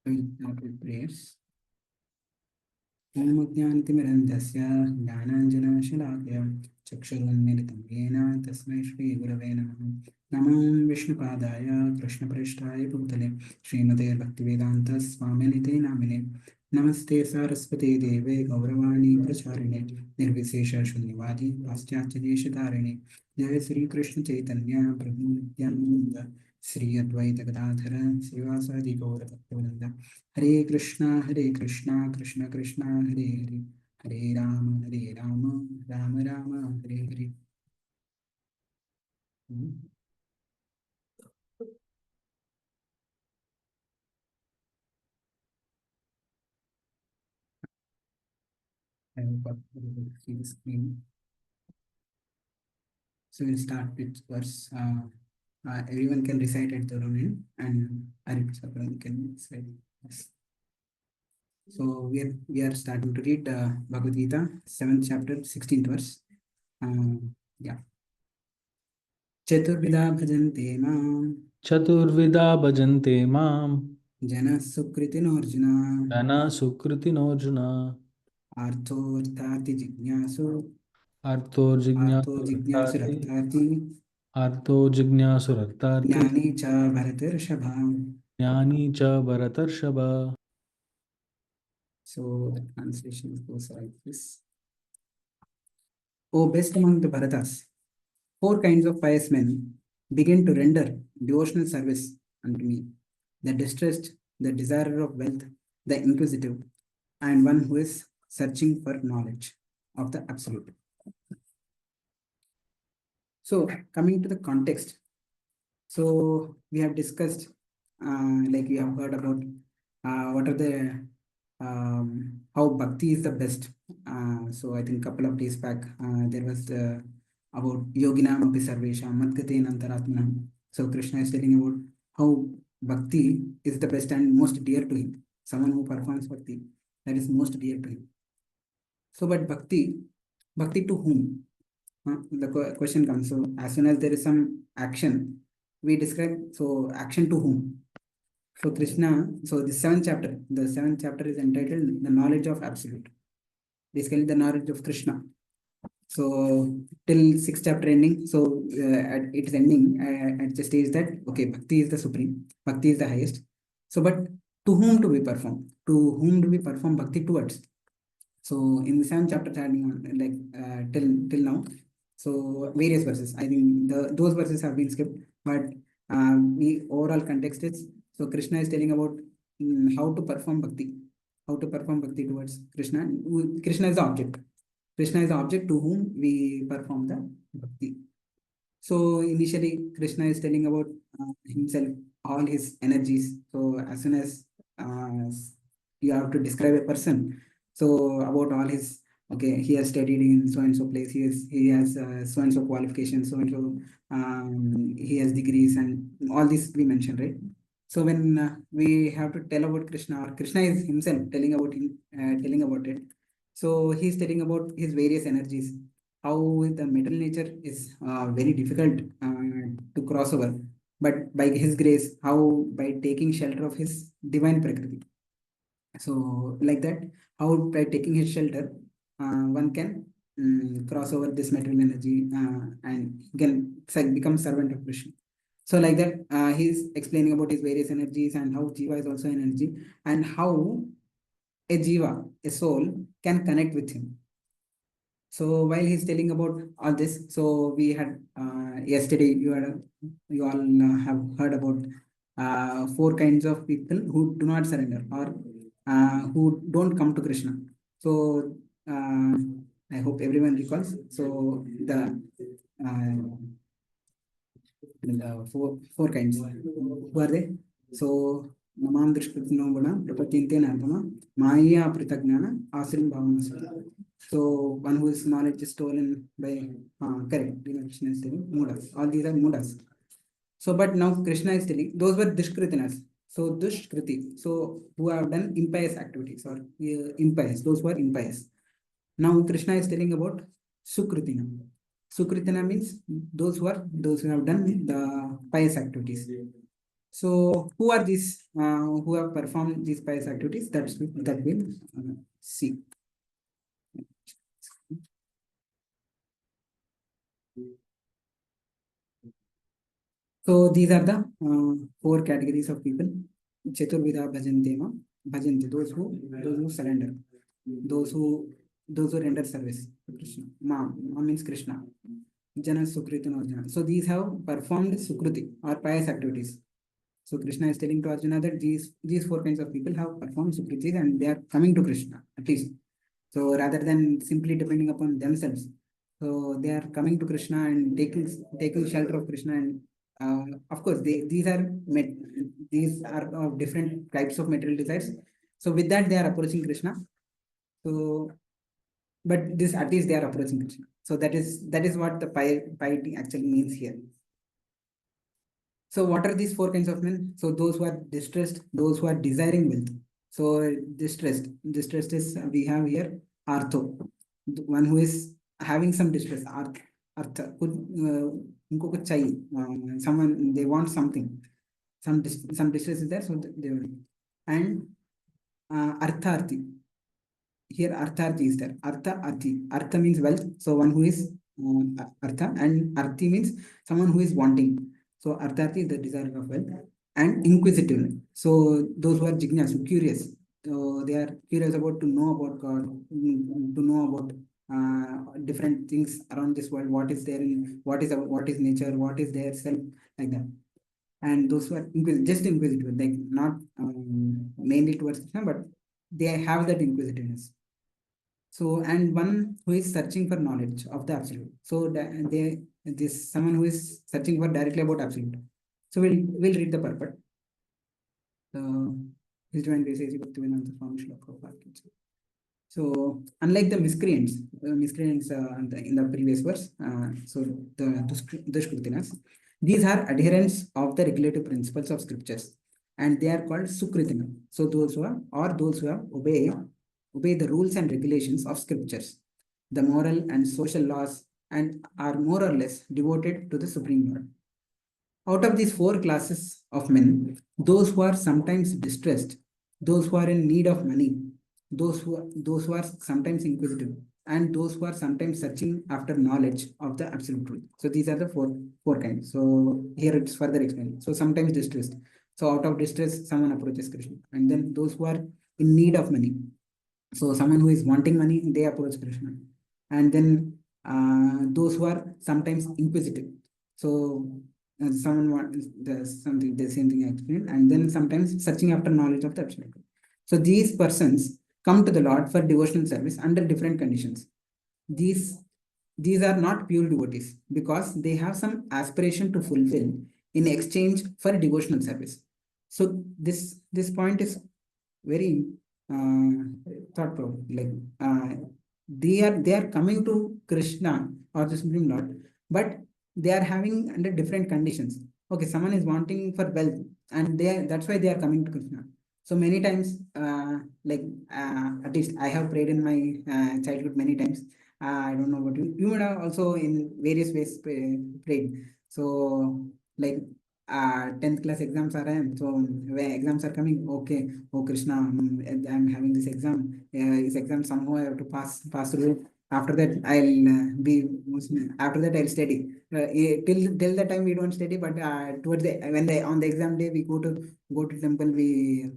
With prayers. Om-Mudhyanthimirandhasya Jnananjana-Shalakaya Chakshurunmilitam Yena Tasmai Shri Gurave Namah. Namam Vishnupadaya Krishnaprasthaya Bhutale Srimate Bhaktivedanta Swaminite Namine Namaste Saraswati Deve Gauravani Pracharine Nirvisesha Shunyavadi Paschatyadesh Jai Sri Krishna Chaitanya Prabhu Nityananda Sri Advaita Gadadhara Srivasadi Gaura Bhaktivedanta Hare Krishna, Krishna Krishna, Hare Hare, Hare Rama, Rama Rama, Hare Hare. I hope you see the screen. So we'll start with verse. Everyone can recite at their own end, and Arif Sapran can recite. Yes. So we are starting to read Bhagavad Gita, 7th chapter, 16th verse. Yeah. Chaturvida bhajante maam. Chaturvida bhajante maam. Jana sukritino Arjuna. Jana sukritino Arjuna. Artho jignasu. Artho Artho jignasu jignasu raktati. raktati. Artho jignasu raktati. Jnani cha bharatarshava. Jnani cha bharatarshava. So the translation goes like this. O best among the Bharatas, 4 kinds of pious men begin to render devotional service unto me: the distressed, the desirer of wealth, the inquisitive, and one who is searching for knowledge of the Absolute. So coming to the context, so we have discussed, like we have heard about what are the how bhakti is the best. So I think a couple of days back there was about yoginam api sarvesham madgate antaratmanam. So Krishna is telling about how bhakti is the best and most dear to him. Someone who performs bhakti, that is most dear to him. So, but bhakti to whom? The question comes. So as soon as there is some action, we describe, so action to whom? So Krishna, so the 7th chapter is entitled The Knowledge of Absolute. Basically the knowledge of Krishna. So till 6th chapter ending, so at its ending, at the stage that, okay, Bhakti is the supreme, Bhakti is the highest. So, but to whom do we perform? To whom do we perform Bhakti towards? So in the 7th chapter, like till now, so various verses. I think those verses have been skipped, but the overall context is, so Krishna is telling about how to perform bhakti towards Krishna. Krishna is the object. Krishna is the object to whom we perform the bhakti. So initially, Krishna is telling about himself, all his energies. So as soon as you have to describe a person, so about all his, okay, he has studied in so and so place. He has so and so qualifications. So and so he has degrees, and all this we mentioned, right? So when we have to tell about Krishna, or Krishna is himself telling about him, telling about it. So he's telling about his various energies, how the material nature is very difficult to cross over, but by his grace, how by taking shelter of his divine prakriti. So like that, how by taking his shelter, one can cross over this material energy and can become servant of Krishna. So like that, he's explaining about his various energies and how Jiva is also an energy, and how a Jiva, a soul, can connect with him. So while he's telling about all this, so we had yesterday you all have heard about 4 kinds of people who do not surrender, or who don't come to Krishna. So I hope everyone recalls. So the four kinds. Who are they? So Namam Drishkritino Guna, Prapatinte Narpama, Maya Pritagnana, Asrim Bhavana. So one whose knowledge is stolen by correct, Krishna is telling Mudas. All these are Mudas. So but now Krishna is telling those were Dushkritinas. So Dushkriti, so who have done impious activities, or impious, those who are impious. Now Krishna is telling about Sukritina. Sukritina means those who have done the pious activities. So who are these who have performed these pious activities? That we'll see. So these are the four categories of people. Chaturvida bhajantema, bhajante, those who surrender, those who those who render service to Krishna. Ma means Krishna. Jana Sukriti and Arjuna. So these have performed Sukruti or pious activities. So Krishna is telling to Arjuna that these four kinds of people have performed Sukritis and they are coming to Krishna at least. So rather than simply depending upon themselves, so they are coming to Krishna and taking shelter of Krishna. And of course, these are of different types of material desires. So with that, they are approaching Krishna. So, but this at least they are approaching Krishna. So that is what the piety actually means here. So what are these four kinds of men? So those who are distressed, those who are desiring wealth. So distressed is we have here artho, the one who is having some distress. Artha, उनको कुछ चाहिए, someone they want something, some distress is there, so they will. And artharthi, here artharthi is there. Artha means wealth. So one who is artha, and arthi means someone who is wanting. So arthati is the desire of wealth, and inquisitive. So those who are jignasu, curious. So they are curious about to know about God, to know about different things around this world. What is there in what is nature, what is there self, like that. And those who are just inquisitive, like not mainly towards Krishna, but they have that inquisitiveness. So, and one who is searching for knowledge of the absolute. So this someone who is searching for directly about absolute. So we'll read the purport. His divine grace is Bhaktivedanta Swami Sloka of Architecture. So unlike the miscreants in the previous verse, so the Dushkritinas, these are adherents of the regulative principles of scriptures, and they are called Sukritina. So those who have obey the rules and regulations of scriptures, the moral and social laws, and are more or less devoted to the Supreme Lord. Out of these four classes of men, those who are sometimes distressed, those who are in need of money, those who are sometimes inquisitive, and those who are sometimes searching after knowledge of the absolute truth. So these are the four kinds. So here it's further explained. So sometimes distressed. So out of distress, someone approaches Krishna, and then those who are in need of money. So someone who is wanting money, they approach Krishna, and then those who are sometimes inquisitive. So someone wants the same thing I explained, and then sometimes searching after knowledge of the absolute. So these persons come to the Lord for devotional service under different conditions. These these are not pure devotees because they have some aspiration to fulfill in exchange for devotional service. So this point is very thought provoking. Like they are coming to Krishna or the Supreme Lord, but they are having under different conditions. Okay, someone is wanting for wealth, and that's why they are coming to Krishna. So many times, at least I have prayed in my childhood many times. I don't know what you would have also in various ways prayed. So like 10th class exams are in. So when exams are coming, okay, oh Krishna, I'm having this exam. This exam somehow I have to pass through it. After that, after that I'll study. Till the time we don't study, but towards the when the on the exam day we go to temple, we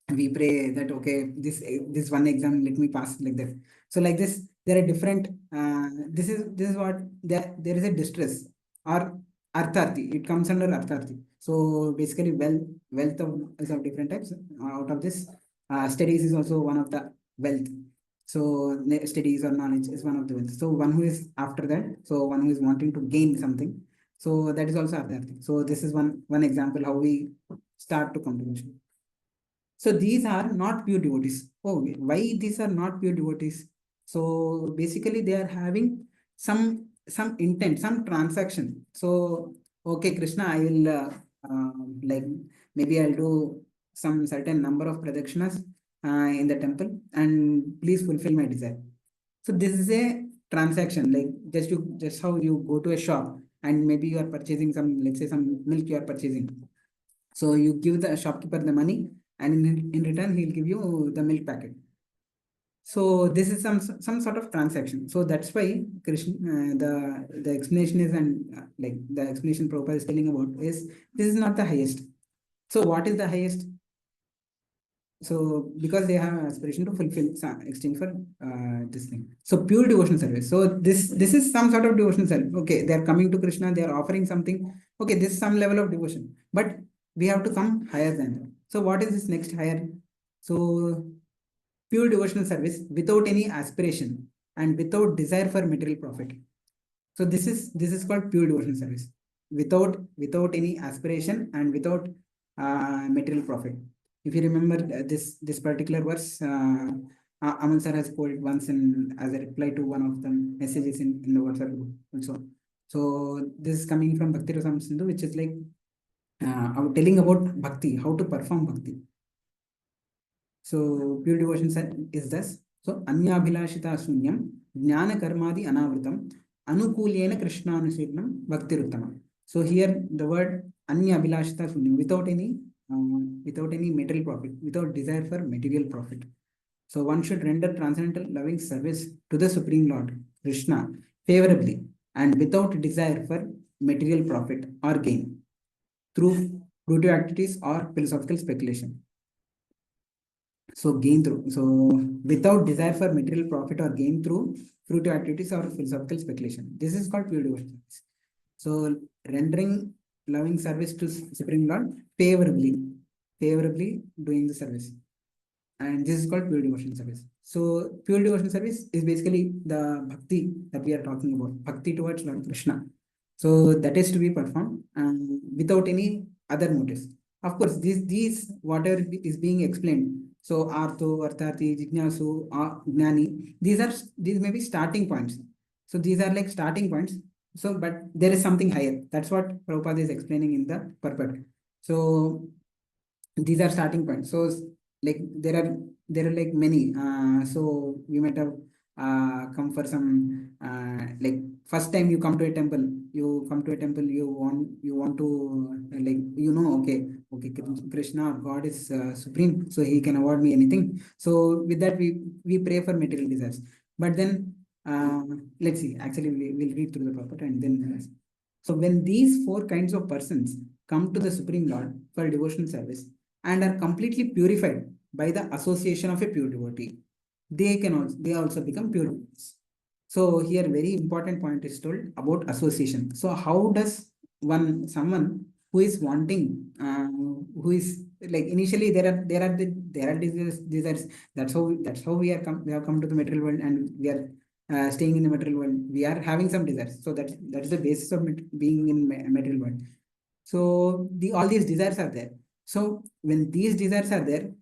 pray that okay, this one exam let me pass, like that. So like this there are different this is what there is a distress or artharthi, it comes under artharthi. So basically wealth is of different types. Out of this, studies is also one of the wealth. So studies or knowledge is one of the wealth. So one who is after that, so one who is wanting to gain something, so that is also artharthi. So this is one example how we start to come to Krishna. So these are not pure devotees. Oh, why these are not pure devotees? So basically, they are having some intent, some transaction. So okay, Krishna, I will like maybe I'll do some certain number of pradakshinas in the temple, and please fulfill my desire. So this is a transaction, like just how you go to a shop and maybe you are purchasing some, let's say some milk you are purchasing, So you give the shopkeeper the money, and in return he'll give you the milk packet. So this is some sort of transaction. So that's why Krishna, the explanation is, and like the explanation Prabhupada is telling about is, this is not the highest. So what is the highest? So because they have aspiration to fulfill some exchange for this thing. So pure devotional service. So this is some sort of devotional service. Okay, they are coming to Krishna, they are offering something. Okay, this is some level of devotion, but we have to come higher than that. So what is this next higher? So pure devotional service without any aspiration and without desire for material profit. So this is called pure devotional service, without any aspiration and without material profit. If you remember this particular verse, Aman sir has quoted once in as a reply to one of the messages in the WhatsApp group also. So this is coming from Bhakti Rasam Sindhu, which is like telling about bhakti, how to perform bhakti. So pure devotion is this. So anyabhilashita sunyam jnana karmadi anavritam anukulyena krishnanusirnam bhaktiruttamam. So here the word anyabhilashita sunyam, without any material profit, without desire for material profit. So one should render transcendental loving service to the Supreme Lord Krishna favorably and without desire for material profit or gain through fruitive activities or philosophical speculation. So gain through, so without desire for material profit or gain through fruitive activities or philosophical speculation. This is called pure devotion. So rendering loving service to Supreme Lord favorably doing the service. And this is called pure devotion service. So pure devotion service is basically the bhakti that we are talking about, bhakti towards Lord Krishna. So that is to be performed without any other motives. Of course, these whatever is being explained. So Artho, Arthati, Jignasu, Gnani, these may be starting points. So these are like starting points. So, but there is something higher. That's what Prabhupada is explaining in the purport. So these are starting points. So like there are like many. So we might have come for some like first time you come to a temple, you want to like okay, Krishna or God is supreme, so he can award me anything. So with that we pray for material desires. But then let's see, actually we will read through the purport and then so when these four kinds of persons come to the Supreme Lord for devotional service and are completely purified by the association of a pure devotee, they also become pure devotees. So here very important point is told about association. So how does someone who is wanting, who is like initially there are desires. That's how we have come to the material world, and we are staying in the material world. We are having some desires. So that's the basis of being in material world. So all these desires are there. So when these desires are there,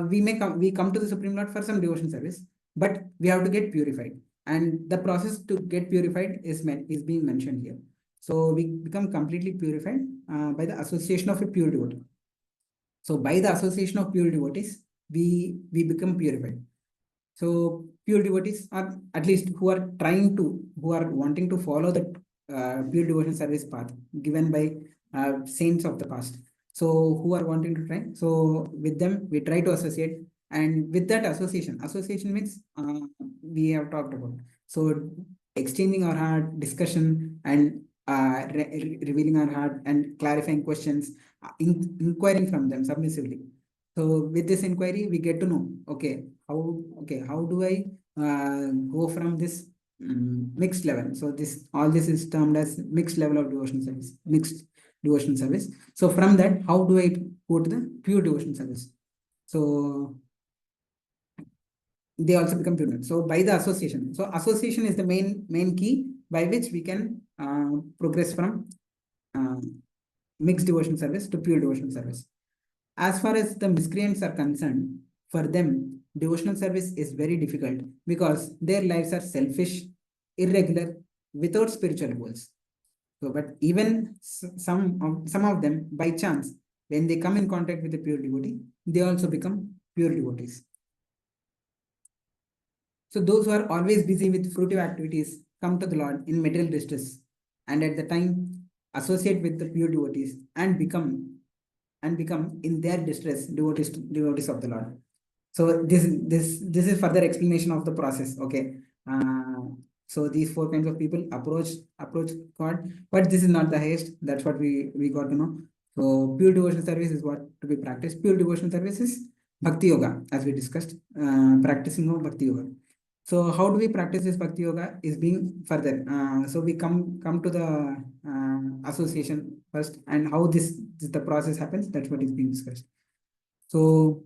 we come to the Supreme Lord for some devotion service, but we have to get purified. And the process to get purified is being mentioned here. So we become completely purified by the association of a pure devotee. So by the association of pure devotees, we become purified. So pure devotees are at least who are wanting to follow the pure devotion service path given by saints of the past. So who are wanting to try? So with them we try to associate, and with that association means we have talked about. So exchanging our heart, discussion, and revealing our heart and clarifying questions, inquiring from them submissively. So with this inquiry, we get to know, how do I go from this mixed level? So all this is termed as mixed level of devotion service, mixed devotion service. So from that, how do I go to the pure devotion service? So they also become pure. So by the association. So association is the main key by which we can progress from uh, mixed devotion service to pure devotion service. As far as the miscreants are concerned, for them, devotional service is very difficult because their lives are selfish, irregular, without spiritual goals. So, but even some of them, by chance, when they come in contact with a pure devotee, they also become pure devotees. So those who are always busy with fruitive activities come to the Lord in material distress, and at the time associate with the pure devotees and become and become in their distress devotees of the Lord. So this is further explanation of the process. Okay. So these four kinds of people approach God, but this is not the highest. That's what we got to know. So pure devotional service is what to be practiced. Pure devotional service is bhakti yoga, as we discussed. Practicing of bhakti yoga. So how do we practice this bhakti yoga is being further. So we come to the association first, and how this the process happens. That's what is being discussed. So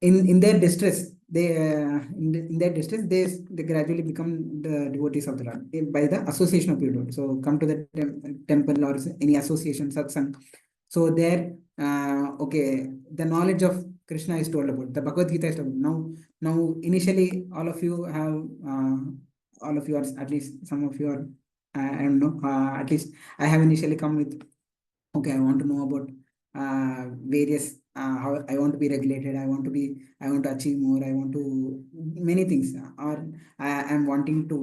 in their distress, in their distress, they gradually become the devotees of the Lord by the association of people. So come to the temple or any association satsang. So there, okay, the knowledge of Krishna is told about, the Bhagavad Gita is told. Now initially all of you are, at least some of you are, I don't know, at least I have initially come with, okay, I want to know about various, how I want to be regulated, I want to achieve more, I want to many things, or I'm wanting to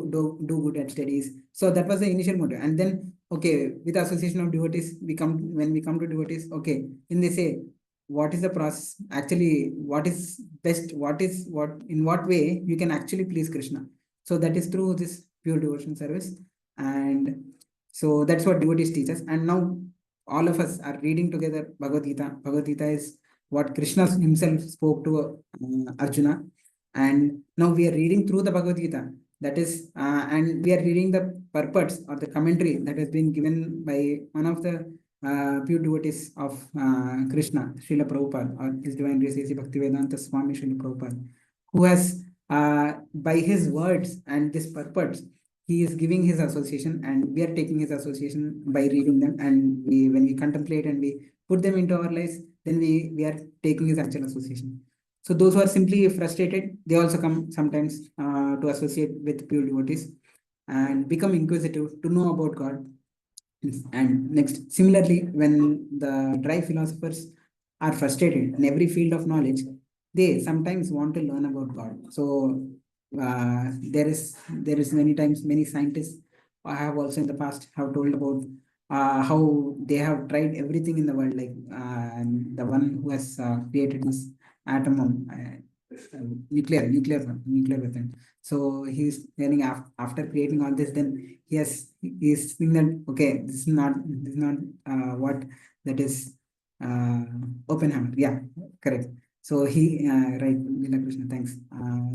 do good at studies. So that was the initial motive. And then, okay, with the association of devotees, when we come to devotees, okay, then they say, what is the process actually, what is best, what in what way you can actually please Krishna. So that is through this pure devotion service. And so that's what devotees teach us. And now all of us are reading together Bhagavad Gita. Bhagavad Gita is what Krishna himself spoke to Arjuna. And now we are reading through the Bhagavad Gita. That is, and we are reading the purports or the commentary that has been given by one of the pure devotees of Krishna, Srila Prabhupada, or His Divine Grace A.C. Bhaktivedanta Swami Srila Prabhupada, who has, by his words and this purports, he is giving his association, and we are taking his association by reading them. And when we contemplate and we put them into our lives, then we are taking his actual association. So those who are simply frustrated, they also come sometimes to associate with pure devotees and become inquisitive to know about God. And next, similarly, when the dry philosophers are frustrated in every field of knowledge, they sometimes want to learn about God. So there is many times many scientists I have also in the past have told about how they have tried everything in the world, like the one who has created this atom bomb, nuclear weapon. So he's learning after creating all this, then he's thinking that, okay, this is not what that is, uh, Oppenheimer. Yeah, correct. So he, right, Lila Krishna, thanks.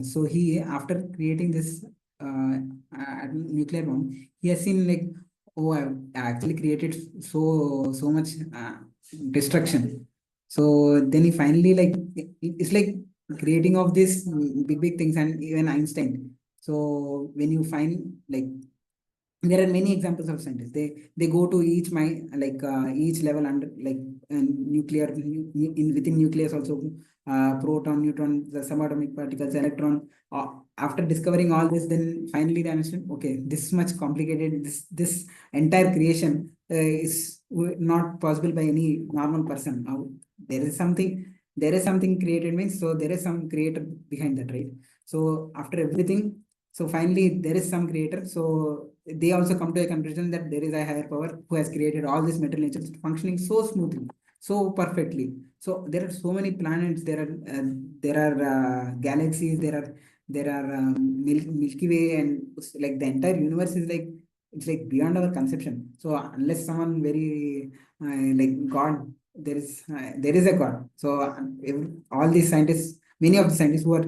So he, after creating this nuclear bomb, he has seen like, oh, I've actually created so much destruction. So then he finally, like, it's like creating of these big things, and even Einstein. So when you find, like, there are many examples of scientists, they go to each each level under, like, nuclear, in within nucleus also, proton, neutron, the subatomic particles, electron. After discovering all this, then finally they understand, okay, this much complicated, this entire creation is not possible by any normal person. Now there is something, created, means, so there is some creator behind that, right? So after everything, so finally, there is some creator. So they also come to a conclusion that there is a higher power who has created all these metal natures functioning so smoothly, so perfectly. So there are so many planets. There are galaxies. There are Milky Way, and like the entire universe is like, it's like beyond our conception. So unless someone very like God, there is a God. So all these scientists, many of the scientists who are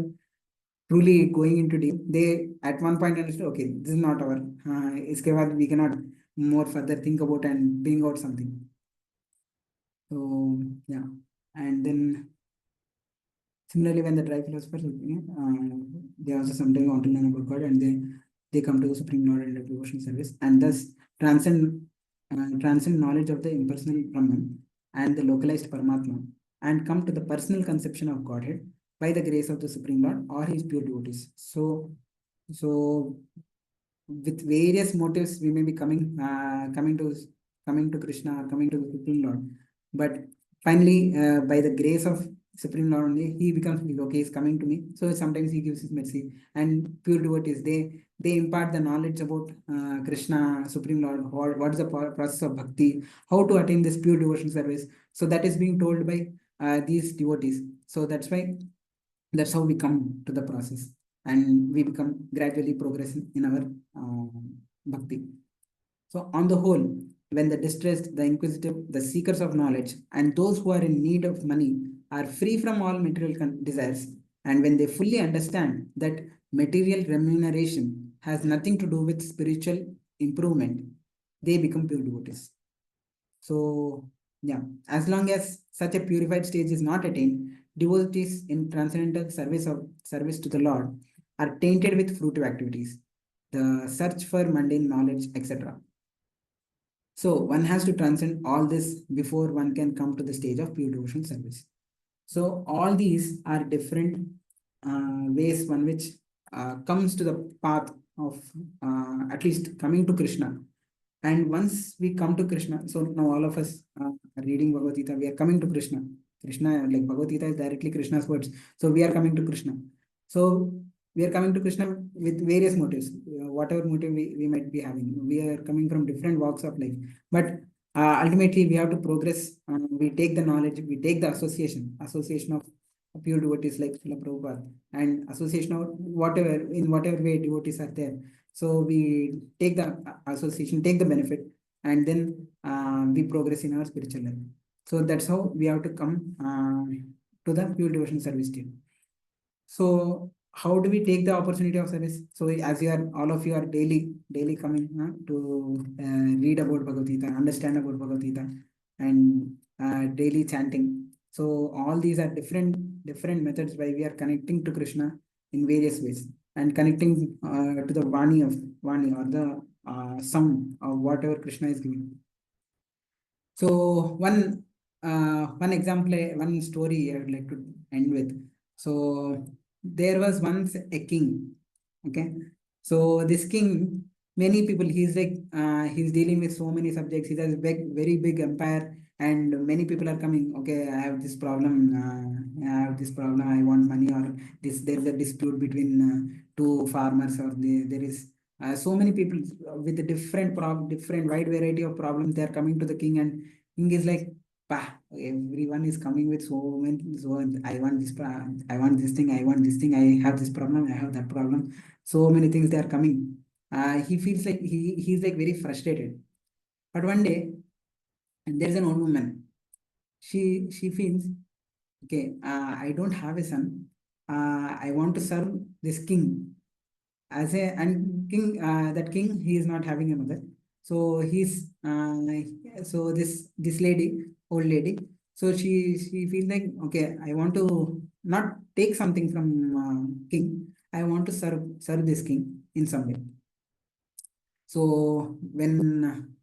truly going into deep, they at one point understood, okay, this is not our, iske baad we cannot more further think about and bring out something. So yeah, and then similarly, when the dry philosophers, they also sometimes want to learn about God, and they come to the Supreme Lord and the devotion service, and thus transcend knowledge of the impersonal Brahman and the localized Paramatma, and come to the personal conception of Godhead by the grace of the Supreme Lord or his pure devotees. So with various motives, we may be coming to Krishna, or coming to the Supreme Lord, but finally, by the grace of Supreme Lord only, he becomes like, okay, he's coming to me. So sometimes he gives his mercy. And pure devotees, they impart the knowledge about Krishna, Supreme Lord, what is the process of bhakti, how to attain this pure devotion service. So that is being told by these devotees. So that's how we come to the process, and we become gradually progressing in our bhakti. So, on the whole, when the distressed, the inquisitive, the seekers of knowledge, and those who are in need of money are free from all material desires, and when they fully understand that material remuneration has nothing to do with spiritual improvement, they become pure devotees. So, yeah, as long as such a purified stage is not attained, devotees in transcendental service to the Lord are tainted with fruitive activities, the search for mundane knowledge, etc. So one has to transcend all this before one can come to the stage of pure devotional service. So all these are different ways one which comes to the path of at least coming to Krishna. And once we come to Krishna, so now all of us are reading Bhagavad Gita, we are coming to Krishna. Krishna, like Bhagavad Gita is directly Krishna's words. So we are coming to Krishna. So we are coming to Krishna with various motives, whatever motive we might be having. We are coming from different walks of life. But ultimately, we have to progress. We take the knowledge, we take the association of pure devotees like Srila Prabhupada, and association of whatever, in whatever way devotees are there. So we take the association, take the benefit, and then we progress in our spiritual life. So that's how we have to come to the pure devotion service team. So how do we take the opportunity of service? So as you are, all of you are daily coming to read about Bhagavad Gita, understand about Bhagavad Gita, and daily chanting. So all these are different methods by we are connecting to Krishna in various ways, and connecting to the Vani or the sound of whatever Krishna is giving. So one example, one story I would like to end with. So there was once a king. Okay. So this king, many people, he's dealing with so many subjects. He has a very big empire, and many people are coming. Okay, I have this problem. I have this problem. I want money, or this. There's a dispute between two farmers, or there is so many people with a different wide variety of problems. They are coming to the king, and king is like, bah, everyone is coming with so many. So I want this. I want this thing. I want this thing. I have this problem. I have that problem. So many things they are coming. He feels like he's like very frustrated. But one day, there is an old woman. She feels, okay. I don't have a son. I want to serve this king as a, and king, that king, he is not having a mother. So so this lady, old lady, so she feels like, okay, I want to not take something from king. I want to serve this king in some way. So when,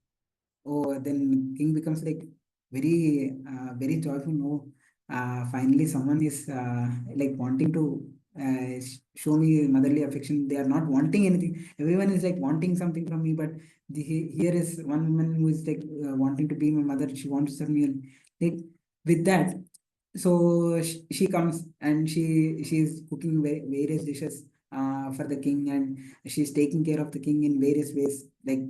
oh, then king becomes like very joyful. No, finally someone is like wanting to show me motherly affection. They are not wanting anything. Everyone is like wanting something from me, but here is one woman who is like wanting to be my mother. She wants to serve me. Like with that, so she comes, and she is cooking various dishes for the king, and she's taking care of the king in various ways. Like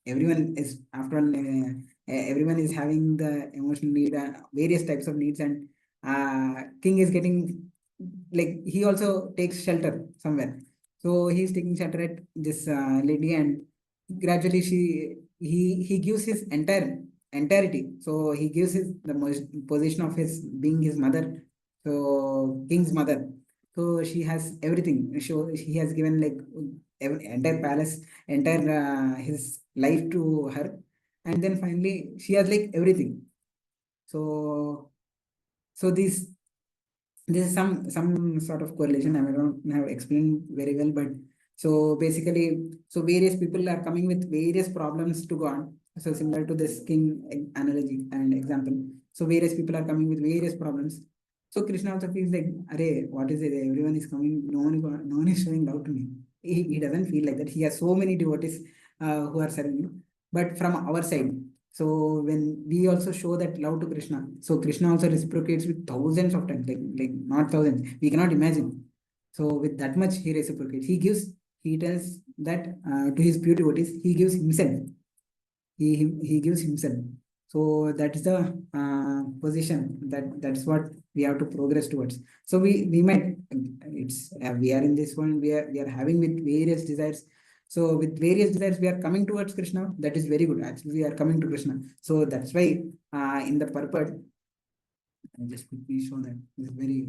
everyone is, after all, everyone is having the emotional need, various types of needs, and king is getting, like, he also takes shelter somewhere. So he's taking shelter at this lady, and gradually he gives his entirety. So he gives his the position of his being his mother, so king's mother. So she has everything. So he has given like entire palace, entire his life to her, and then finally she has like everything. So so this is some sort of correlation. I don't have explained very well, but so basically, so various people are coming with various problems to God. So similar to this king analogy and example. So various people are coming with various problems. So Krishna also feels like, Arey, what is it? Everyone is coming, no one is showing love to me. He doesn't feel like that. He has so many devotees who are serving him. But from our side, So when we also show that love to Krishna, so Krishna also reciprocates with thousands of times, like not thousands, we cannot imagine. So with that much he reciprocates. He gives, he tells that to his pure devotees, he gives himself. He gives himself. So that is the position, that's what we have to progress towards. So we might, it's we are in this one, we are having with various desires. So with various desires we are coming towards Krishna, that is very good. Actually we are coming to Krishna, so that's why in the purport I just quickly show that this is very.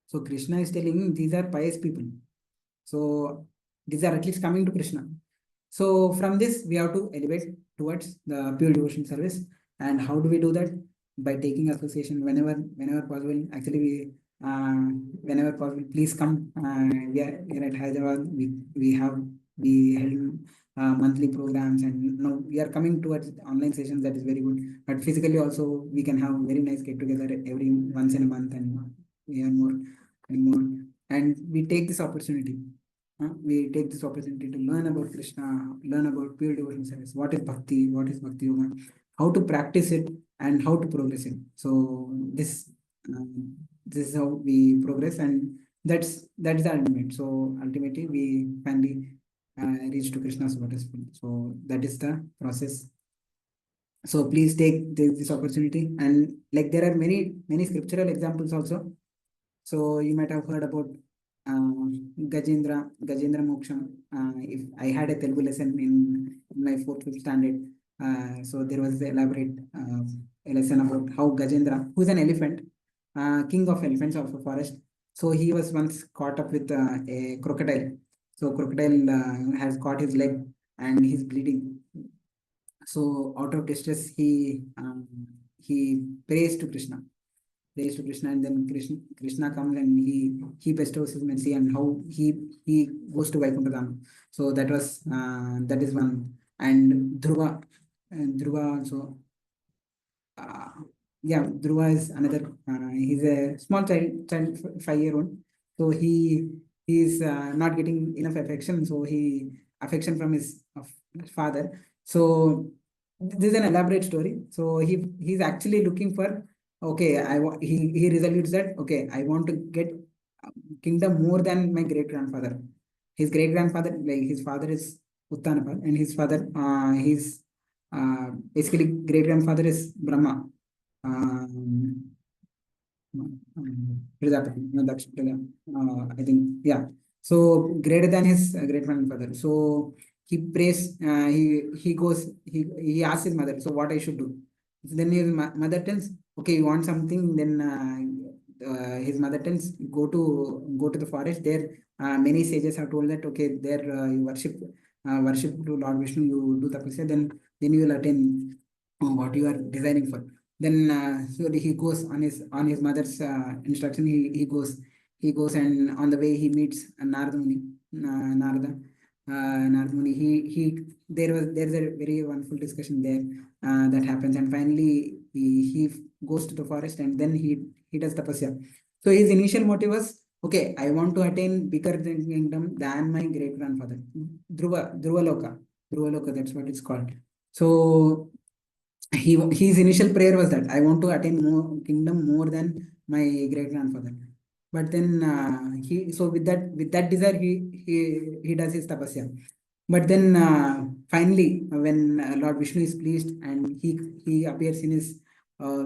So Krishna is telling these are pious people. So these are at least coming to Krishna. So from this, we have to elevate towards the pure devotion service. And how do we do that? By taking association whenever possible. Actually, whenever possible, please come. We are at Hyderabad. We held monthly programs, and now we are coming towards online sessions. That is very good. But physically also, we can have very nice get together every once in a month, and we are more and more. And we take this opportunity. We take this opportunity to learn about Krishna, learn about pure devotion service. What is Bhakti Yoga, how to practice it, and how to progress it. So this is how we progress, and that is the ultimate. So ultimately, we finally reach to Krishna's lotus feet. So that is the process. So please take this opportunity, and like there are many scriptural examples also. So you might have heard about Gajendra Moksham. If I had a Telugu lesson in my fourth, fifth standard, so there was elaborate a lesson about how Gajendra, who is an elephant, king of elephants of a forest. So he was once caught up with a crocodile. So crocodile has caught his leg and he's bleeding. So out of distress, he prays to Krishna, and then Krishna comes and he bestows his mercy, and how he goes to Vaikuntha. So that is one. And Dhruva also, uh, yeah, Dhruva is another. He's a small child, 5 year old. So he's not getting enough affection. So he affection from his father. So this is an elaborate story. So he's actually looking for, okay. He resolutes that, okay, I want to get kingdom more than my great grandfather. His great grandfather, like his father is Uttanapal, and his father, his basically great grandfather is Brahma. Um, Prajapati, no, I think, yeah. So greater than his great grandfather. So he prays. He asks his mother. So what I should do? So then his mother tells, okay, you want something. Then his mother tells, go to the forest. There, many sages have told that, okay, there you worship to Lord Vishnu. You do tapasya. Then you will attain what you are desiring for. Then so he goes on his mother's instruction. He goes, and on the way he meets Narada Muni. Narada Muni. There's a very wonderful discussion there that happens, and finally he goes to the forest, and then he does tapasya. So his initial motive was, okay, I want to attain bigger kingdom than my great grandfather. Dhruva Loka. That's what it's called. So his initial prayer was that I want to attain more kingdom more than my great grandfather. But then he so with that desire he does his tapasya. But then finally when Lord Vishnu is pleased, and he appears in his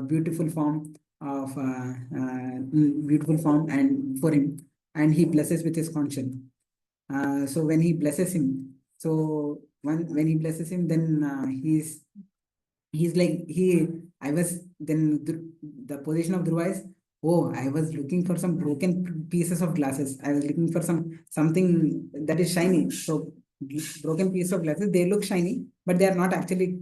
beautiful form beautiful form and for him, and he blesses with his conscience. So when he blesses him, when he blesses him, then he's like I was then the position of Dhruva is, oh, I was looking for some broken pieces of glasses. I was looking for something that is shiny. So broken piece of glasses, they look shiny, but they are not actually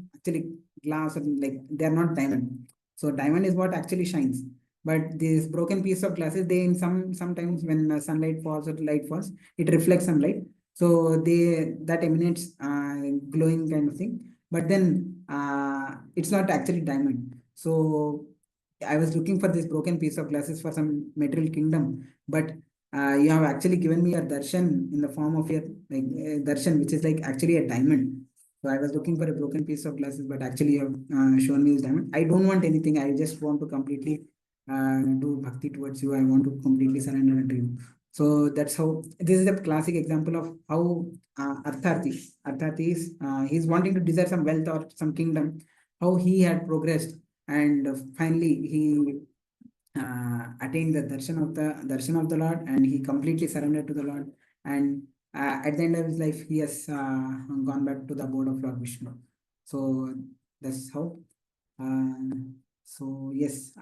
glass, or like they are not diamond. So diamond is what actually shines. But these broken piece of glasses, they in sometimes when sunlight falls or light falls, it reflects some light. So that emanates glowing kind of thing. But then it's not actually diamond. So I was looking for this broken piece of glasses for some material kingdom, but you have actually given me a darshan in the form of your like darshan, which is like actually a diamond. So I was looking for a broken piece of glasses, but actually you have shown me this diamond. I don't want anything. I just want to completely do bhakti towards you. I want to completely surrender unto you. So that's how this is a classic example of how Artharthi is he's wanting to desire some wealth or some kingdom, how he had progressed, and finally he attained the darshan of the Lord, and he completely surrendered to the Lord. And at the end of his life, he has gone back to the abode of Lord Vishnu. So that's how. Uh, so yes,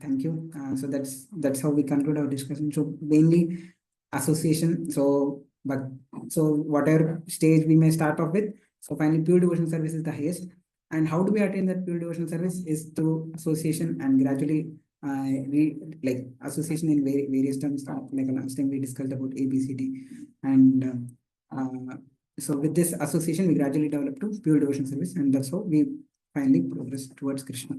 thank you. So that's how we conclude our discussion. So mainly association. But whatever stage we may start off with. So finally, pure devotion service is the highest. And how do we attain that pure devotion service is through association and gradually we like association in various terms. Like last time we discussed about ABCD, and so with this association, we gradually develop to pure devotion service, and that's how we finally progress towards Krishna.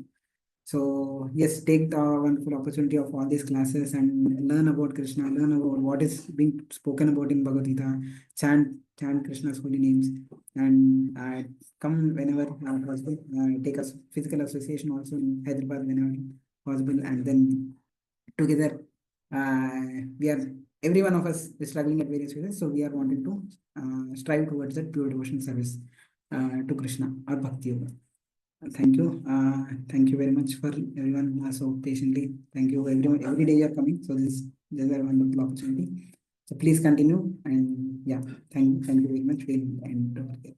So yes, take the wonderful opportunity of all these classes and learn about Krishna, learn about what is being spoken about in Bhagavad Gita, chant Krishna's holy names, and come whenever possible. Take a physical association also in Hyderabad whenever possible, and then together we are every one of us is struggling at various ways, so we are wanting to strive towards that pure devotion service to Krishna or Bhakti Yoga. Thank you. Thank you very much for everyone so patiently. Thank you everyone. Every day you are coming, so this is a wonderful opportunity. So please continue, and yeah, thank you very much. We'll end over here.